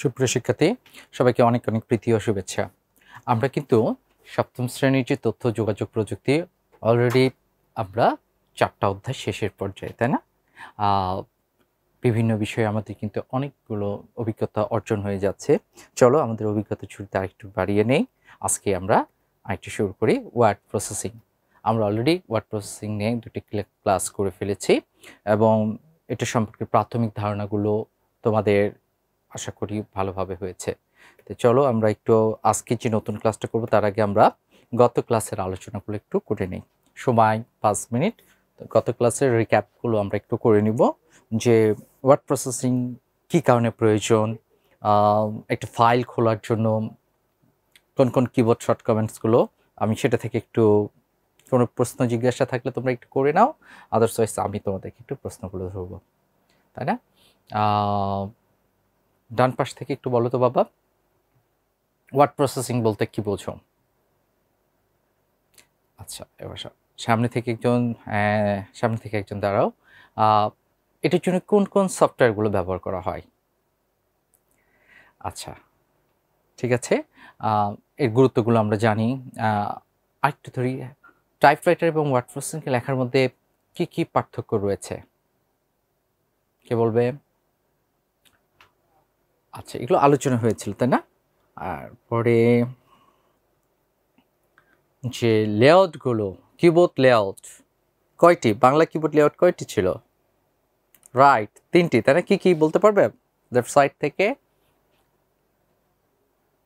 সুপ্রিয় শিক্ষার্থী, সবাইকে অনেক অনেক প্রীতি ও শুভেচ্ছা। আমরা কিন্তু সপ্তম শ্রেণীর যে তথ্য যোগাযোগ প্রযুক্তি অলরেডি আমরা 4টা অধ্যায় শেষের পর্যায়ে, তাই না? বিভিন্ন বিষয়ে আমাদের কিন্তু অনেকগুলো অভিজ্ঞতা অর্জন হয়ে যাচ্ছে। চলো আমাদের অভিজ্ঞতা শুরুতে আরেকটু বাড়িয়ে নেই। আজকে আমরা আরেকটু শুরু করি ওয়ার্ড প্রসেসিং। আমরা অলরেডি ওয়ার্ড প্রসেসিং নিয়ে 2টি ক্লাস করে ফেলেছি এবং এটা সম্পর্কে প্রাথমিক ধারণাগুলো তোমাদের আশা করি ভালোভাবে হয়েছে। তো চলো আমরা একটু আজকে যে নতুন ক্লাসটা করব তার আগে আমরা গত ক্লাসের আলোচনাগুলো একটু করে নিই। সময় 5 মিনিট। গত ক্লাসের রিক্যাপগুলো আমরা একটু করে নিব যে ওয়ার্ড প্রসেসিং কী কারণে প্রয়োজন, একটা ফাইল খোলার জন্য কোন কোন কিবোর্ড শর্ট কমেন্টসগুলো, আমি সেটা থেকে একটু কোনো প্রশ্ন জিজ্ঞাসা থাকলে তোমরা একটু করে নাও, আদারওয়াইজ আমি তোমাদেরকে একটু প্রশ্নগুলো ধরবো, তাই না? ডান পাশ থেকে একটু বলো তো বাবা, ওয়ার্ড প্রসেসিং বলতে কি বোঝো? আচ্ছা, এবার সামনে থেকে একজন দাঁড়াও। এটার জন্য কোন কোন সফটওয়্যারগুলো ব্যবহার করা হয়? আচ্ছা, ঠিক আছে, এর গুরুত্বগুলো আমরা জানি। আরেকটু ধরি, টাইপরাইটার এবং ওয়ার্ড প্রসেসিং লেখার মধ্যে কি কি পার্থক্য রয়েছে, কে বলবে? আচ্ছা, এগুলো আলোচনা হয়েছিল, তাই না? আর পরে যে লেআউটগুলো, কিবোর্ড লেআউট কয়টি, বাংলা কিবোর্ড লেআউট কয়টি ছিল? রাইট, 3টি, তাই না? কি কি বলতে পারবে লেফট সাইড থেকে?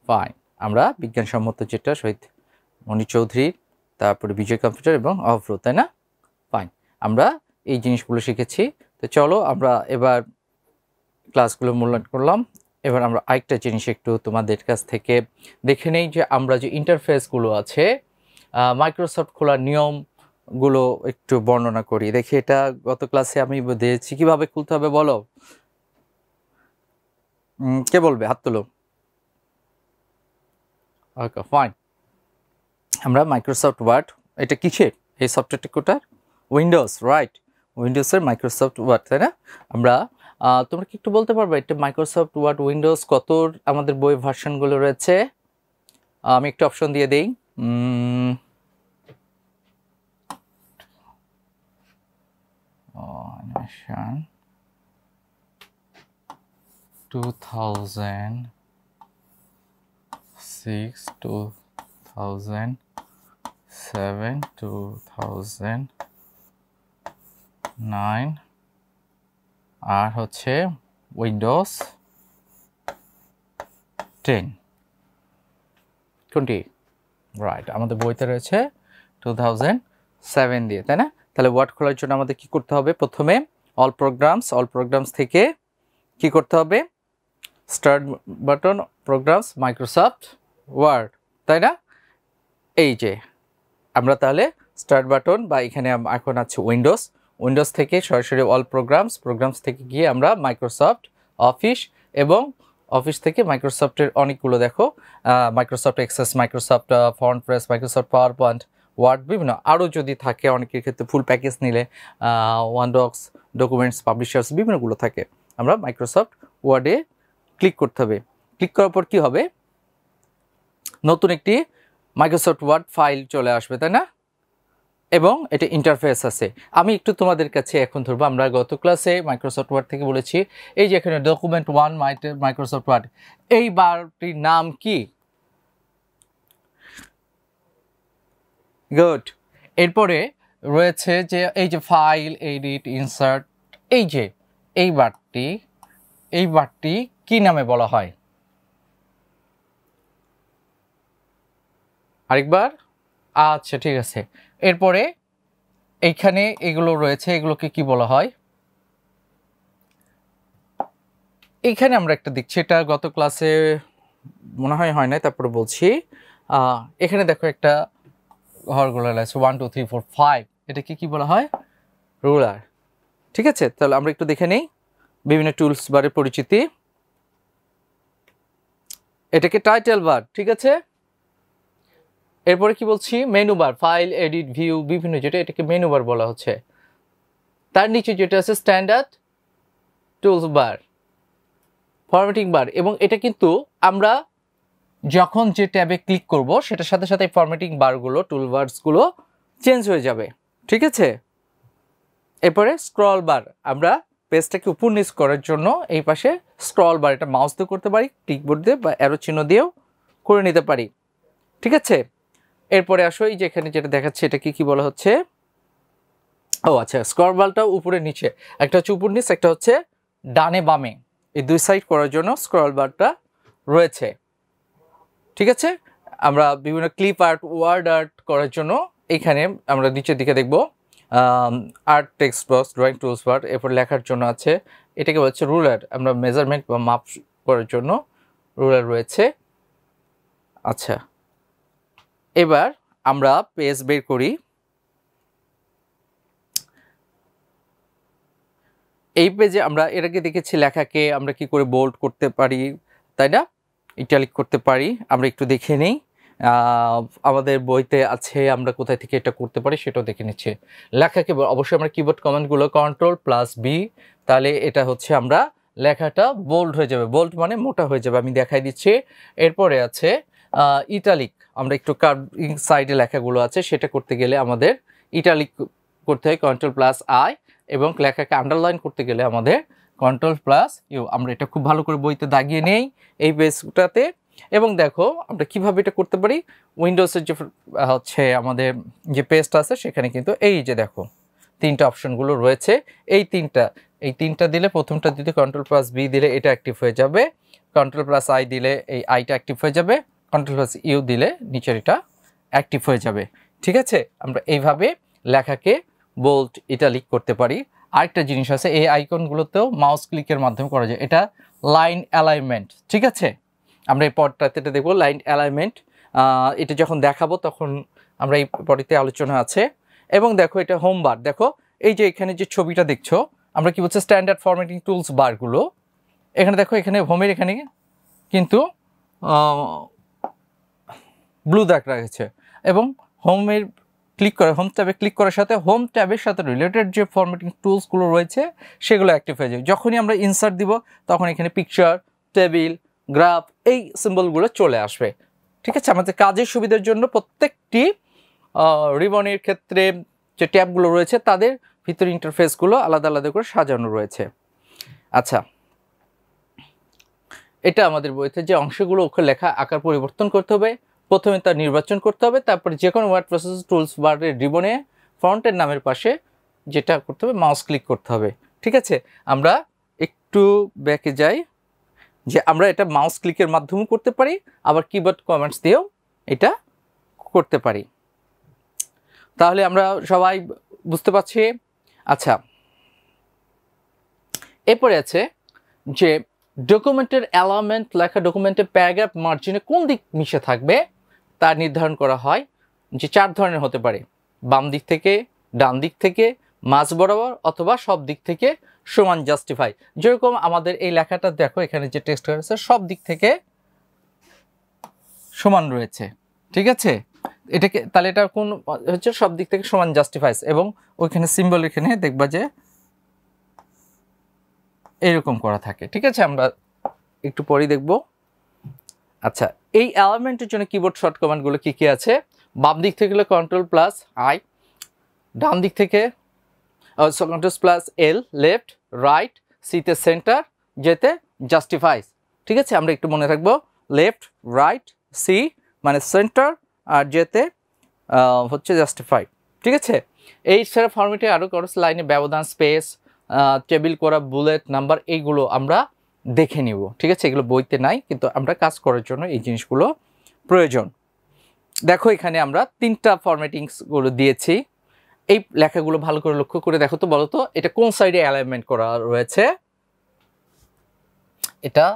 ফাইন, আমরা বিজ্ঞানসম্মত যেটা শহীদ মনির চৌধুরী, তারপরে বিজয় কম্পিউটার এবং অভ্র, তাই না? ফাইন, আমরা এই জিনিসগুলো শিখেছি। তো চলো আমরা এবার ক্লাসগুলো মূল্যায়ন করলাম। এবার আমরা আরেকটা জিনিস একটু তোমাদের কাছ থেকে দেখে নেই যে আমরা যে ইন্টারফেসগুলো আছে, মাইক্রোসফট খোলার নিয়মগুলো একটু বর্ণনা করি। দেখি, এটা গত ক্লাসে আমি দিয়েছি, কীভাবে খুলতে হবে বলো? কে বলবে? হাত তোলো। ওকে, ফাইন। আমরা মাইক্রোসফট ওয়ার্ড, এটা কিসের এই সফটওয়্যারটা? কোটার উইন্ডোজ, রাইট, উইন্ডোজের মাইক্রোসফট ওয়ার্ড, তাই না? আমরা তোমরা কি একটু বলতে পারবে এটা মাইক্রোসফট ওয়ার্ড উইন্ডোজ কত আমাদের বই ভার্সনগুলো রয়েছে? আমি একটু অপশন দিয়ে দেই। 2006, 2007, 2009 আর হচ্ছে উইন্ডোজ 10। কোনটি? রাইট, আমাদের বইতে রয়েছে 2007 দিয়ে, তাই না? তাহলে ওয়ার্ড খোলার জন্য আমাদের কি করতে হবে? প্রথমে অল প্রোগ্রামস থেকে কি করতে হবে? Start button, programs, Microsoft Word, তাই না? এই যে আমরা তাহলে স্টার্ট বাটন বা এখানে এখন আছে উইন্ডোজ থেকে সরাসরি অল প্রোগ্রামস থেকে গিয়ে আমরা মাইক্রোসফট অফিস, এবং অফিস থেকে মাইক্রোসফটের অনেকগুলো দেখো, Microsoft Access, Microsoft font press, Microsoft PowerPoint, Word, বিভিন্ন আরও যদি থাকে, অনেকের ক্ষেত্রে ফুল প্যাকেজ নিলে ওয়ানডক্স, ডকুমেন্টস, পাবলিশার্স, বিভিন্নগুলো থাকে। আমরা মাইক্রোসফট ওয়ার্ডে ক্লিক করতে হবে। ক্লিক করার পর কী হবে? নতুন একটি মাইক্রোসফট ওয়ার্ড ফাইল চলে আসবে, তাই না? এবং এটা ইন্টারফেস আছে। আমি একটু তোমাদের কাছে এখন ধরবো, আমরা গত ক্লাসে মাইক্রোসফট ওয়ার্ড থেকে বলেছি এই যে এখানে ডকুমেন্ট 1 মাইক্রোসফট ওয়ার্ড, এই বারটির নাম কি? গুড। এরপরে রয়েছে যে এই যে ফাইল, এডিট, ইনসার্ট, এই যে এই বারটি কি নামে বলা হয়? আরেকবার? আচ্ছা, ঠিক আছে। এরপরে এইখানে এগুলো রয়েছে, এগুলোকে কি বলা হয়? এইখানে আমরা একটা দেখছি, এটা গত ক্লাসে মনে হয় নাই, তারপরে বলছি। এখানে দেখো একটা ঘরগুলো আছে 1 2 3 4 5, এটাকে কি বলা হয়? রুলার, ঠিক আছে? তাহলে আমরা একটু দেখে নেই বিভিন্ন টুলস বারের পরিচিতি। এটাকে টাইটেল বার, ঠিক আছে? এরপরে কি বলছি? Menu bar, file, edit, view, বিভিন্ন, যেটা এটাকে মেনু বার বলা হচ্ছে। তার নিচে যেটা আছে স্ট্যান্ডার্ড টুলস বার, ফরম্যাটিং বার, এবং এটা কিন্তু আমরা যখন যে ট্যাবে ক্লিক করব সেটার সাথে সাথে ফরম্যাটিং বারগুলো, টুল বারসগুলো চেঞ্জ হয়ে যাবে। ঠিক আছে, এরপরে স্ক্রল বার, আমরা পেজটাকে উপর নিচ করার জন্য এই পাশে স্ক্রল বার, এটা মাউস দিয়ে করতে পারি, ক্লিকবোর্ড দিয়ে বা অ্যারো চিহ্ন দিয়েও করে নিতে পারি। ঠিক আছে, এরপরে আসো এই যে এখানে যেটা দেখাচ্ছে এটা কি বলা হচ্ছে, ও আচ্ছা, স্ক্রল বারটা উপরে নিচে, একটা হচ্ছে উপর নিচ, একটা হচ্ছে ডানে বামে, এই দুই সাইড করার জন্য স্ক্রল বারটা রয়েছে। ঠিক আছে, আমরা বিভিন্ন ক্লিপ আর্ট, ওয়ার্ড আর্ট করার জন্য এইখানে আমরা নিচের দিকে দেখব art text box, drawing tools বার, এরপর লেখার জন্য আছে, এটাকে বলছে রুলার, আমরা মেজারমেন্ট বা মাপ করার জন্য রুলার রয়েছে। আচ্ছা, এবার আমরা পেজ বের করি। এই পেজে আমরা এর আগে দেখেছি লেখাকে আমরা কি করে বোল্ড করতে পারি, তাই না, ইটালিক করতে পারি। আমরা একটু দেখে নিই, আমাদের বইতে আছে আমরা কোথায় থেকে এটা করতে পারি সেটাও দেখে নিচ্ছি। লেখাকে অবশ্যই আমরা কিবোর্ড কমান্ডগুলো Ctrl+B, তাহলে এটা হচ্ছে আমরা লেখাটা বোল্ড হয়ে যাবে, বোল্ড মানে মোটা হয়ে যাবে, আমি দেখাই দিচ্ছি। এরপরে আছে ইটালিক, আমরা একটু কার্ভিং সাইডে লেখাগুলো আছে সেটা করতে গেলে আমাদের ইটালিক করতে হয় Ctrl+I, এবং লেখাকে আন্ডারলাইন করতে গেলে আমাদের Ctrl+U। আমরা এটা খুব ভালো করে বইতে দাগিয়ে নেই এই পেজটাতে, এবং দেখো আমরা কিভাবে এটা করতে পারি। উইন্ডোজের যে হচ্ছে আমাদের যে পেজটা আছে সেখানে কিন্তু এই যে দেখো তিনটা অপশনগুলো রয়েছে, এই তিনটা দিলে, প্রথমটা দিলে Ctrl+B দিলে এটা অ্যাক্টিভ হয়ে যাবে, Ctrl+I দিলে এই আইটা অ্যাক্টিভ হয়ে যাবে, Ctrl+U দিলে নিচের এটা অ্যাক্টিভ হয়ে যাবে। ঠিক আছে, আমরা এইভাবে লেখাকে বোল্ড, ইটালিক করতে পারি। আরেকটা জিনিস আছে, এই আইকনগুলোতেও মাউস ক্লিকের মাধ্যমে করা যায়, এটা লাইন অ্যালাইনমেন্ট। ঠিক আছে, আমরা এই পদটাতে দেখবো লাইন অ্যালাইনমেন্ট, এটা যখন দেখাবো তখন আমরা এই পদটিতে আলোচনা আছে। এবং দেখো এটা হোম বার, দেখো এই যে এখানে যে ছবিটা দেখছো, আমরা কি বলছি স্ট্যান্ডার্ড ফরম্যাটিং টুলস বারগুলো, এখানে দেখো এখানে হোমের এখানে কিন্তু ব্লু দাগ রাখছে, এবং হোমের ক্লিক করে হোম ট্যাবে ক্লিক করার সাথে হোম ট্যাবের সাথে রিলেটেড যে ফরম্যাটিং টুলসগুলো রয়েছে সেগুলো অ্যাক্টিভ হয়ে যাবে। যখনই আমরা ইনসার্ট দিব তখন এখানে পিকচার, টেবিল, গ্রাফ, এই সিম্বলগুলো চলে আসবে। ঠিক আছে, আমাদের কাজের সুবিধার জন্য প্রত্যেকটি রিবনের ক্ষেত্রে যে ট্যাবগুলো রয়েছে তাদের ভিতরে ইন্টারফেসগুলো আলাদা আলাদা করে সাজানো রয়েছে। আচ্ছা, এটা আমাদের বইতে যে অংশগুলো ওখানে লেখা আকার পরিবর্তন করতে হবে, প্রথমে তা নির্বাচন করতে হবে, তারপরে যে কোনো ওয়ার্ড প্রসেস টুলস বারের রিবনে ফন্টের নামের পাশে যেটা করতে হবে মাউস ক্লিক করতে হবে। ঠিক আছে, আমরা একটু ব্যাকে যাই, যে আমরা এটা মাউস ক্লিকের মাধ্যমে করতে পারি, আবার কিবোর্ড কমান্ডস দিয়েও এটা করতে পারি। তাহলে আমরা সবাই বুঝতে পারছি। আচ্ছা, এরপরে আছে যে ডকুমেন্টের অ্যালাইনমেন্ট, লেখা ডকুমেন্টের প্যারাগ্রাফ মার্জিনে কোন দিক মিশে থাকবে তা নির্ধারণ করা হয়, যে 4 ধরনের হতে পারে, বাম দিক থেকে, ডান দিক থেকে, মাঝ বরাবর, অথবা সব দিক থেকে সমান জাস্টিফাই। যেরকম আমাদের এই লেখাটা দেখো এখানে যে টেক্সট রয়েছে সব দিক থেকে সমান রয়েছে। ঠিক আছে, এটাকে তাহলে এটা কোন হচ্ছে সব দিক থেকে সমান জাস্টিফাইস, এবং ওইখানে সিম্বল এখানে দেখবা যে এরকম করা থাকে। ঠিক আছে, আমরা একটু পরেই দেখব। আচ্ছা, এই অ্যালাইনমেন্টের জন্য কিবোর্ড শর্ট কমান্ডগুলো কি কি আছে? বাম দিক থেকে Ctrl+I, ডান দিক থেকে Ctrl+L, লেফট, রাইট, সিতে সেন্টার, যেতে জাস্টিফাইস। ঠিক আছে, আমরা একটু মনে রাখবো, লেফট, রাইট, সি মানে সেন্টার, আর যেতে হচ্ছে জাস্টিফাই। ঠিক আছে, এই ছাড়া ফরম্যাটে আরও খরচ, লাইনে ব্যবধান, স্পেস, টেবিল করা, বুলেট নাম্বার, এইগুলো আমরা দেখে নিব। ঠিক আছে, এগুলো বইতে নাই, কিন্তু আমরা কাজ করার জন্য এই জিনিসগুলো প্রয়োজন। দেখো এখানে আমরা 3টা ফরম্যাটিংসগুলো দিয়েছি, এই লেখাগুলো ভালো করে লক্ষ্য করে দেখো তো, বলো তো এটা কোন সাইডে অ্যালাইনমেন্ট করা রয়েছে? এটা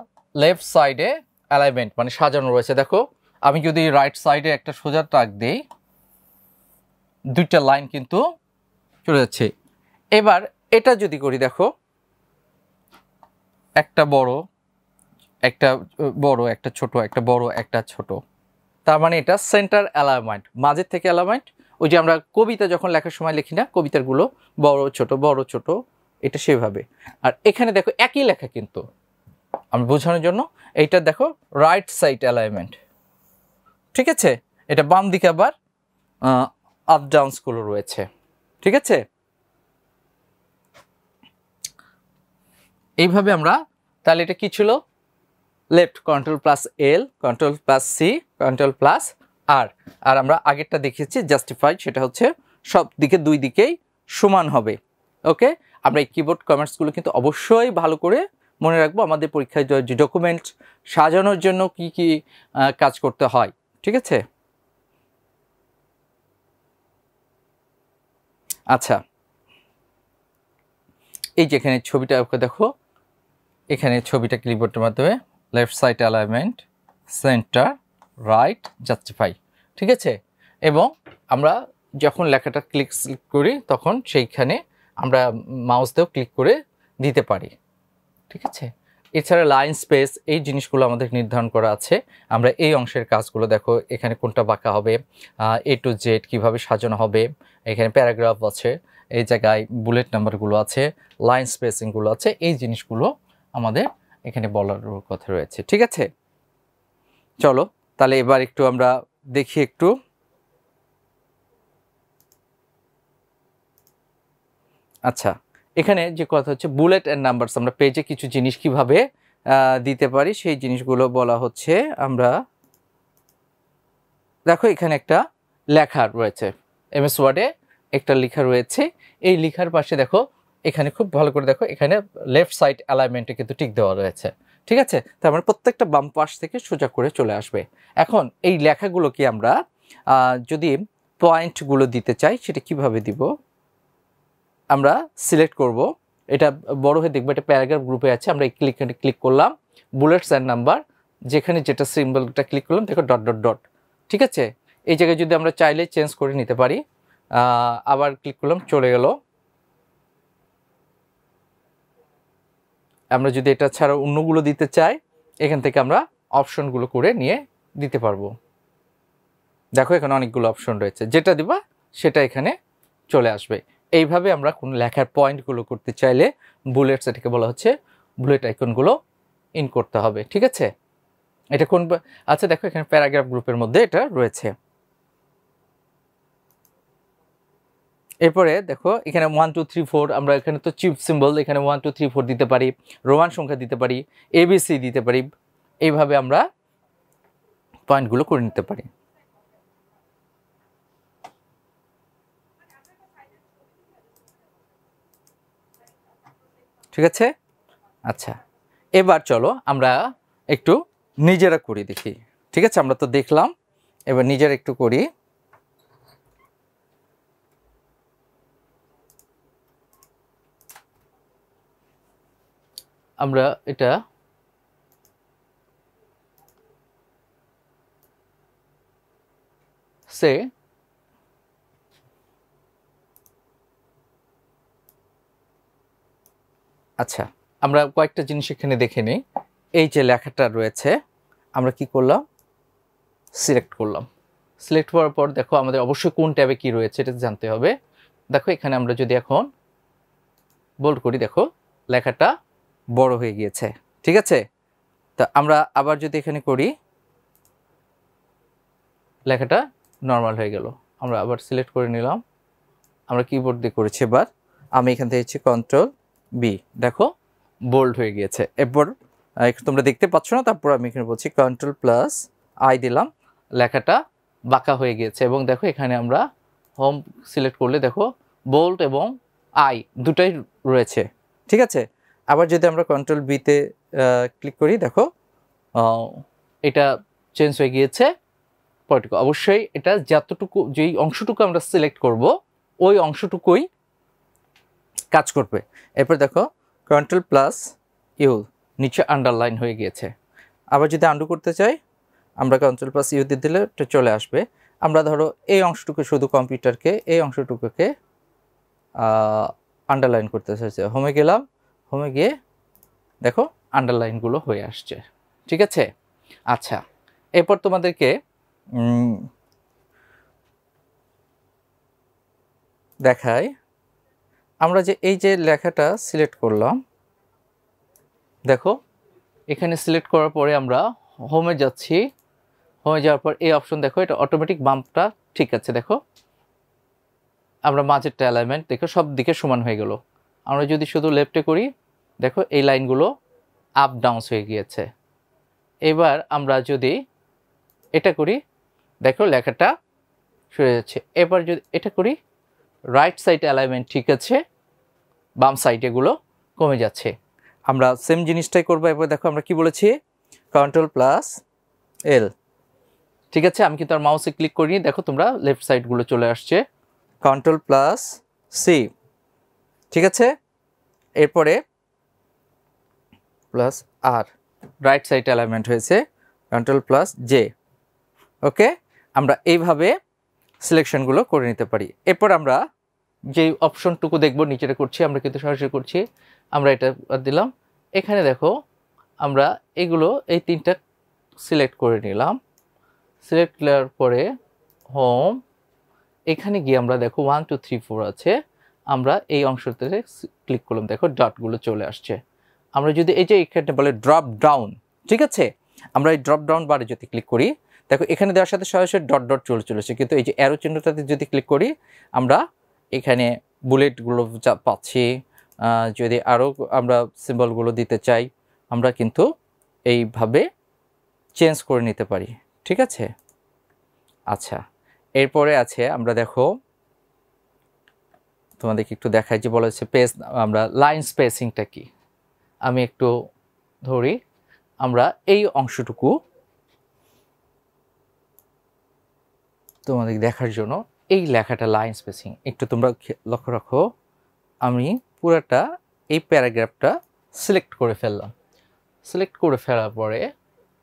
লেফট সাইডে অ্যালাইনমেন্ট মানে সাজানো রয়েছে। দেখো আমি যদি রাইট সাইডে একটা সোজা ট্রাক দিই, 2টা লাইন কিন্তু চলে যাচ্ছে। এবার এটা যদি করি, দেখো একটা বড়, একটা বড়, একটা ছোট, একটা বড়, একটা ছোট, তার মানে এটা সেন্টার অ্যালাইনমেন্ট, মাঝের থেকে অ্যালাইনমেন্ট। ওই যে আমরা কবিতা যখন লেখার সময় লিখি না, কবিতাগুলো বড় ছোট বড় ছোট, এটা সেভাবে। আর এখানে দেখো একই লেখা কিন্তু আমি বোঝানোর জন্য এইটা দেখো রাইট সাইড অ্যালাইনমেন্ট, ঠিক আছে। এটা বাম দিকে আবার আপ ডাউনসগুলো রয়েছে, ঠিক আছে। এইভাবে আমরা, তাহলে এটা কি ছিল, left control plus L, control plus C, control plus R. আর আমরা আগেরটা দেখিয়েছি জাস্টিফাইড, সেটা হচ্ছে সব দিকে দুই দিকেই সমান হবে। ওকে, আমরা এই কিবোর্ড কমান্ডসগুলো কিন্তু অবশ্যই ভালো করে মনে রাখবো, আমাদের পরীক্ষায় যে ডকুমেন্ট সাজানোর জন্য কি কি কাজ করতে হয়, ঠিক আছে। আচ্ছা, এই যে এখানে ছবিটা দেখো, এখানে ছবিটা কিবোর্ডের মাধ্যমে left side alignment, centre, right, justify, ঠিক আছে। এবং আমরা যখন লেখাটা ক্লিক করি তখন সেইখানে আমরা মাউস দিয়েও ক্লিক করে দিতে পারি, ঠিক আছে। এছাড়া লাইন স্পেস এই জিনিসগুলো আমাদের নির্ধারণ করা আছে। আমরা এই অংশের কাজগুলো দেখো, এখানে কোনটা বাঁকা হবে, এ টু জেড কীভাবে সাজানো হবে, এখানে প্যারাগ্রাফ আছে, এই জায়গায় বুলেট নাম্বারগুলো আছে, লাইন স্পেসিংগুলো আছে, এই জিনিসগুলো আমাদের এখানে বলার কথা রয়েছে, ঠিক আছে। চলো তাহলে এবার একটু আমরা দেখি একটু। আচ্ছা, এখানে যে কথা হচ্ছে বুলেট অ্যান্ড নাম্বারস, আমরা পেজে কিছু জিনিস কিভাবে দিতে পারি সেই জিনিসগুলো বলা হচ্ছে। আমরা দেখো এখানে একটা লেখা রয়েছে, এমএস ওয়ার্ডে একটা লেখা রয়েছে, এই লেখার পাশে দেখো এখানে খুব ভালো করে দেখো, এখানে লেফট সাইড অ্যালাইনমেন্টে কিন্তু টিক দেওয়া রয়েছে, ঠিক আছে। তার মানে প্রত্যেকটা বাম পাশ থেকে সোজা করে চলে আসবে। এখন এই লেখাগুলোকে আমরা যদি পয়েন্টগুলো দিতে চাই সেটা কিভাবে দিব, আমরা সিলেক্ট করব, এটা বড় হয়ে দেখবো এটা প্যারাগ্রাফ গ্রুপে আছে, আমরা এই ক্লিক করলাম, বুলেটস অ্যান্ড নাম্বার, যেখানে যেটা সিম্বলটা ক্লিক করলাম দেখো ডট ডট ডট, ঠিক আছে। এই জায়গায় যদি আমরা চাইলে চেঞ্জ করে নিতে পারি, আবার ক্লিক করলাম, চলে গেল। আমরা যদি এটা ছাড়া অন্যগুলো দিতে চাই, এখান থেকে আমরা অপশনগুলো করে নিয়ে দিতে পারবো। দেখো এখানে অনেকগুলো অপশন রয়েছে, যেটা দিবা সেটা এখানে চলে আসবে। এইভাবে আমরা কোন লেখার পয়েন্টগুলো করতে চাইলে বুলেটস, এটাকে বলা হচ্ছে বুলেট আইকনগুলো ইন করতে হবে, ঠিক আছে। এটা কোন, আচ্ছা দেখো এখানে প্যারাগ্রাফ গ্রুপের মধ্যে এটা রয়েছে। এরপরে দেখো এখানে 1 2 3 4, আমরা এখানে তো চিপ সিম্বল, এখানে 1 2 3 4 দিতে পারি, রোমান সংখ্যা দিতে পারি, এবিসি দিতে পারি, এইভাবে আমরা পয়েন্টগুলো করে নিতে পারি, ঠিক আছে। আচ্ছা, এবার চলো আমরা একটু নিজেরা করি দেখি, ঠিক আছে। আমরা তো দেখলাম, এবার নিজেরা একটু করি। আমরা এটা সে আচ্ছা, আমরা কয়েকটা জিনিস এখানে দেখে নিই। এই যে লেখাটা রয়েছে, আমরা কি করলাম, সিলেক্ট করলাম। সিলেক্ট করার পর দেখো আমাদের অবশ্যই কোন ট্যাবে কি রয়েছে এটা জানতে হবে। দেখো এখানে আমরা যদি এখন বোল্ড করি, দেখো লেখাটা বড় হয়ে গিয়েছে, ঠিক আছে। তা আমরা আবার যদি এখানে করি, লেখাটা নর্মাল হয়ে গেল। আমরা আবার সিলেক্ট করে নিলাম, আমরা কিবোর্ড দিয়ে করেছি। এবার আমি এখান থেকে হচ্ছে কন্ট্রোল বি, দেখো বোল্ড হয়ে গিয়েছে। এরপর তোমরা দেখতে পাচ্ছ না, তারপর আমি এখানে বলছি কন্ট্রোল প্লাস আই দিলাম, লেখাটা বাঁকা হয়ে গিয়েছে। এবং দেখো এখানে আমরা হোম সিলেক্ট করলে দেখো বোল্ড এবং আই দুটাই রয়েছে, ঠিক আছে। আবার যদি আমরা কন্ট্রোল বিতে ক্লিক করি, দেখো এটা চেঞ্জ হয়ে গিয়েছে পয়েন্টটুকু। অবশ্যই এটা যতটুকু, যেই অংশটুকু আমরা সিলেক্ট করব ওই অংশটুকুই কাজ করবে। এরপর দেখো কন্ট্রোল প্লাস ইউ, নিচে আন্ডারলাইন হয়ে গিয়েছে। আবার যদি আন্ডু করতে চাই, আমরা কন্ট্রোল প্লাস ইউ দিয়ে দিলে এটা চলে আসবে। আমরা ধরো এই অংশটুকু শুধু কম্পিউটারকে, এই অংশটুকুকে আন্ডারলাইন করতে চাইছে, হোমে গেলাম, হোমে গিয়ে দেখো আন্ডারলাইনগুলো হয়ে আসছে, ঠিক আছে। আচ্ছা, এরপর তোমাদেরকে দেখাই, আমরা যে এই যে লেখাটা সিলেক্ট করলাম, দেখো এখানে সিলেক্ট করার পরে আমরা হোমে যাচ্ছি। হোমে যাওয়ার পর এই অপশন দেখো, এটা অটোমেটিক বাম্পটা ঠিক আছে। দেখো আমরা মাঝেরটা অ্যালাইনমেন্ট দেখো সব দিকে সমান হয়ে গেল। আমরা যদি শুধু লেফটে করি, দেখো এই লাইনগুলো আপ ডাউন হয়ে গিয়েছে। এবার আমরা যদি এটা করি, দেখো লেখাটা সরে যাচ্ছে। এবার যদি এটা করি, রাইট সাইড অ্যালাইনমেন্ট ঠিক আছে, বাম সাইড এগুলো কমে যাচ্ছে। আমরা সেম জিনিসটাই করবো। এবার দেখো আমরা কি বলেছি, Ctrl+L, ঠিক আছে। আমি কিন্তু আর মাউসে ক্লিক করিনি, দেখো তোমরা লেফট সাইডগুলো চলে আসছে। Ctrl+C, ঠিক আছে। এরপরে +R, রাইট সাইড অ্যালাইনমেন্ট হয়েছে। Ctrl+J, ওকে। আমরা এইভাবে সিলেকশনগুলো করে নিতে পারি। এরপর আমরা যে অপশনটুকু দেখবো, নিচেটা করছি আমরা কিন্তু সরাসরি করছি, আমরা এটা দিলাম। এখানে দেখো আমরা এগুলো এই তিনটা সিলেক্ট করে নিলাম। সিলেক্ট করার পরে হোম, এখানে গিয়ে আমরা দেখো 1 2 3 4 আছে, আমরা এই অংশটাতে ক্লিক করলাম, দেখো ডটগুলো চলে আসছে। আমরা যদি এই যে এখানে বলে ড্রপ ডাউন, ঠিক আছে, আমরা এই ড্রপ ডাউন বারে যদি ক্লিক করি, দেখো এখানে দেওয়ার সাথে সরাসরি ডট ডট চলেছে। কিন্তু এই যে অ্যারো চিহ্নটাতে যদি ক্লিক করি, আমরা এখানে বুলেটগুলো পাচ্ছি। যদি আরও আমরা সিম্বলগুলো দিতে চাই, আমরা কিন্তু এইভাবে চেঞ্জ করে নিতে পারি, ঠিক আছে। আচ্ছা, এরপরে আছে আমরা দেখো তোমাদেরকে একটু দেখাই যে বলা হচ্ছে পেজ, আমরা লাইন স্পেসিংটা কি। আমি একটু ধরি, আমরা এই অংশটুকু তোমাদের দেখার জন্য এই লেখাটা লাইন স্পেসিং একটু তোমরা লক্ষ্য রাখো। আমি পুরাটা এই প্যারাগ্রাফটা সিলেক্ট করে ফেললাম। সিলেক্ট করে ফেলার পরে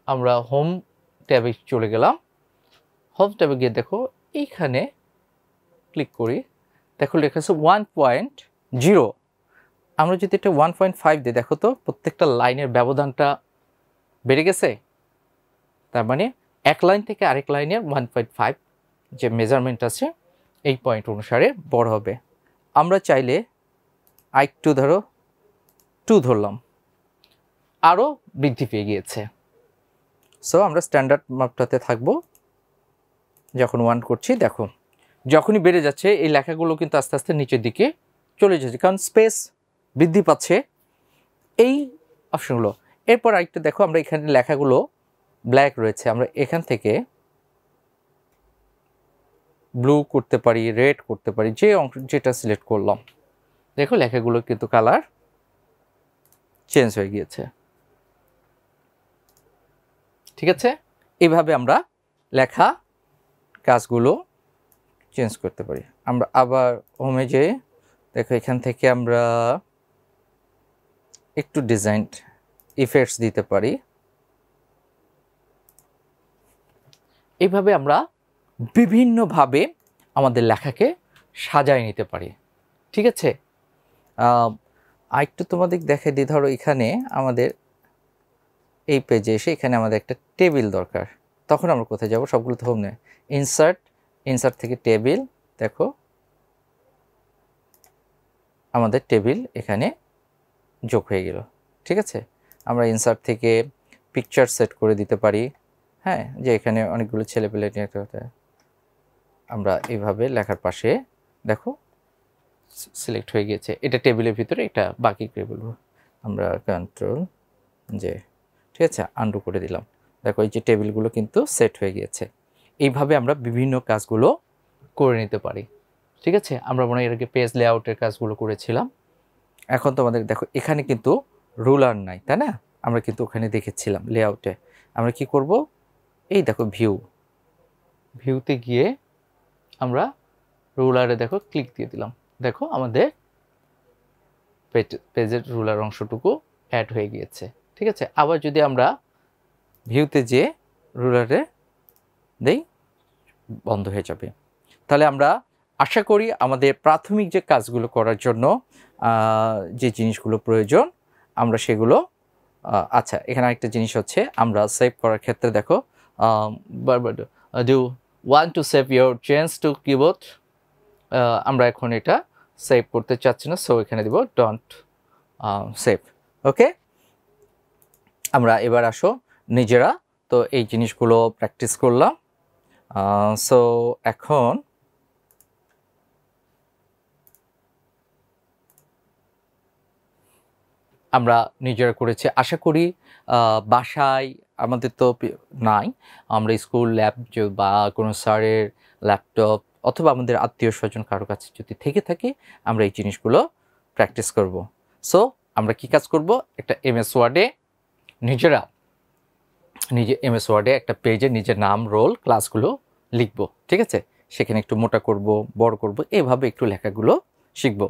আমরা হোম ট্যাবে চলে গেলাম। হোম ট্যাবে গিয়ে দেখো এইখানে ক্লিক করি, দেখো লেখা আছে 1.0। আমরা যদি এটা 1.5 দিই, দেখো তো প্রত্যেকটা লাইনের ব্যবধানটা বেড়ে গেছে। তার মানে এক লাইন থেকে আরেক লাইনের 1.5 যে মেজারমেন্ট আছে এই পয়েন্ট অনুসারে বড় হবে। আমরা চাইলে আরেকটু ধরো 2 ধরলাম, আরও বৃদ্ধি পেয়ে গিয়েছে। সো আমরা স্ট্যান্ডার্ড মাপটাতে থাকবো। যখন 1 করছি, দেখো যখনই বেড়ে যাচ্ছে এই লেখাগুলো কিন্তু আস্তে আস্তে নিচের দিকে চলে যাচ্ছে, কারণ স্পেস বৃদ্ধি পাচ্ছে এই অপশনগুলো। এরপর আরেকটা দেখো, আমরা এখানে লেখাগুলো ব্ল্যাক রয়েছে, আমরা এখান থেকে ব্লু করতে পারি, রেড করতে পারি, যে অংশ যেটা সিলেক্ট করলাম, দেখো লেখাগুলো কিন্তু কালার চেঞ্জ হয়ে গিয়েছে, ঠিক আছে। এইভাবে আমরা লেখা কাজগুলো চেঞ্জ করতে পারি। আমরা আবার হোমে যেয়ে দেখো এখান থেকে আমরা একটু ডিজাইন ইফেক্টস দিতে পারি। এইভাবে আমরা বিভিন্নভাবে আমাদের লেখাকে সাজায় নিতে পারি, ঠিক আছে। আরেকটু তোমাদের দেখাই দিই, ধরো এখানে আমাদের এই পেজে এসে এখানে আমাদের একটা টেবিল দরকার, তখন আমরা কোথায় যাব, সবগুলো তো হোম নেই, ইনসার্ট থেকে টেবিল, দেখো আমাদের টেবিল এখানে যোগ হয়ে গেল, ঠিক আছে। আমরা ইনসার্ট থেকে পিকচার সেট করে দিতে পারি, হ্যাঁ, যে এখানে অনেকগুলো ছেলেপেলে নিয়ে একটা, আমরা এইভাবে লেখার পাশে দেখো সিলেক্ট হয়ে গিয়েছে, এটা টেবিলের ভিতরে, এটা বাকি টেবিল। আমরা Ctrl+J, ঠিক আছে, আন্ডু করে দিলাম, দেখো এই যে টেবিলগুলো কিন্তু সেট হয়ে গিয়েছে। এইভাবে আমরা বিভিন্ন কাজগুলো করে নিতে পারি, ঠিক আছে। আমরা মনে হয় এর আগে পেজ লেআউটের কাজগুলো করেছিলাম। এখন তোমাদের দেখো এখানে কিন্তু রুলার নাই, তাই না, আমরা কিন্তু ওখানে দেখেছিলাম লেআউটে। আমরা কি করব, এই দেখো ভিউতে গিয়ে আমরা রুলারে দেখো ক্লিক দিয়ে দিলাম, দেখো আমাদের পেজের রুলার অংশটুকু অ্যাড হয়ে গিয়েছে, ঠিক আছে। আবার যদি আমরা ভিউতে যে রুলারে দেই, বন্ধ হয়ে যাবে। তাহলে আমরা আশা করি আমাদের প্রাথমিক যে কাজগুলো করার জন্য যে জিনিসগুলো প্রয়োজন আমরা সেগুলো, আচ্ছা এখানে আরেকটা জিনিস হচ্ছে, আমরা সেভ করার ক্ষেত্রে দেখো do want to save your change to keyboard, আমরা এখন এটা সেভ করতে চাচ্ছি না, সো এখানে দিব ডোন্ট সেভ, ওকে। আমরা এবার আসো নিজেরা তো এই জিনিসগুলো প্র্যাকটিস করলাম। সো এখন আমরা নিজেরা করেছি, আশা করি বাসায় আমাদের তো নাই, আমরা স্কুল ল্যাব বা কোনো স্যারের ল্যাপটপ অথবা আমাদের আত্মীয় স্বজন কারো কাছে যদি থেকে থাকে আমরা এই জিনিসগুলো প্র্যাকটিস করব। সো আমরা কি কাজ করব, একটা এমএস ওয়ার্ডে নিজেরা এমএস ওয়ার্ডে একটা পেজে নিজের নাম, রোল, ক্লাসগুলো লিখব, ঠিক আছে? সেখানে একটু মোটা করব, বড় করব, এভাবে একটু লেখাগুলো শিখব।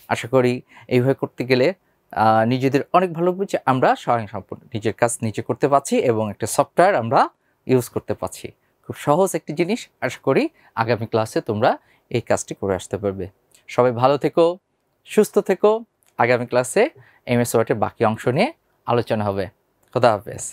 আশা করি এইভাবে করতে গেলে নিজেদের অনেক ভালো লাগবে যে আমরা স্বয়ংসম্পূর্ণ নিজের কাজ নিজে করতে পারছি এবং একটা সফটওয়্যার আমরা ইউজ করতে পারছি। খুব সহজ একটি জিনিস। আশা করি আগামী ক্লাসে তোমরা এই কাজটি করে আসতে পারবে। সবাই ভালো থেকো, সুস্থ থেকো। আগামী ক্লাসে এমএস ওয়ার্ডের বাকি অংশ নিয়ে আলোচনা হবে। খোদা হাফেজ।